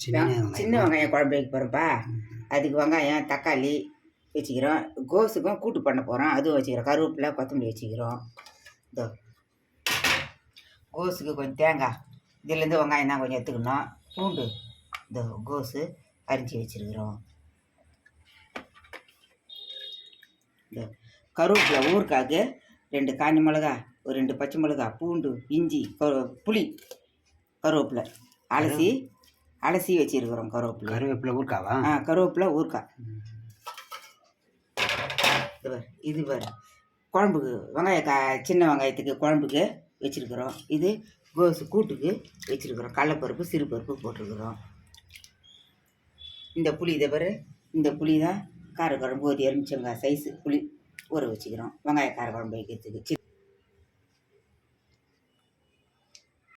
சின்ன வெங்காயம் குழம்பு வைக்க போகிறோம்ப்பா. அதுக்கு வெங்காயம் தக்காளி வச்சுக்கிறோம். கோஸுக்கும் கூட்டு பண்ண போகிறோம், அதுவும் வச்சுக்கிறோம். கருவேப்பிலை கொத்தமல்லி வச்சுக்கிறோம். இதோ கோஸுக்கு கொஞ்சம் தேங்காய், இதுலேருந்து வெங்காயம் தான் கொஞ்சம் எடுத்துக்கணும். பூண்டு இதோ கோஸு அரிஞ்சு வச்சுருக்குறோம். இந்த கருவேப்பிலை ஊறுக்காய்க்கு 2 காஞ்ச மிளகா, ஒரு 2 பச்சை மிளகா, பூண்டு, இஞ்சி, புளி, கருவேப்பிலை அலசி வச்சுருக்குறோம். கருவேப்பிலை ஊறுக்காவா? கருவேப்பிலை ஊறுக்காய். இது பாரு குழம்புக்கு வெங்காயம் சின்ன வெங்காயத்துக்கு குழம்புக்கு வச்சுருக்குறோம். இது கோஸு கூட்டுக்கு வச்சுருக்குறோம். கடலைப்பருப்பு சிறுபருப்பு போட்டிருக்குறோம். இந்த புளி இதை பாரு, இந்த புளி தான் காரக்குழம்பு ஒரு எலுமிச்சங்காய் சைஸு புளி ஊற வச்சுக்கிறோம் வெங்காய காரக்குழம்பு வைக்கிறதுக்கு.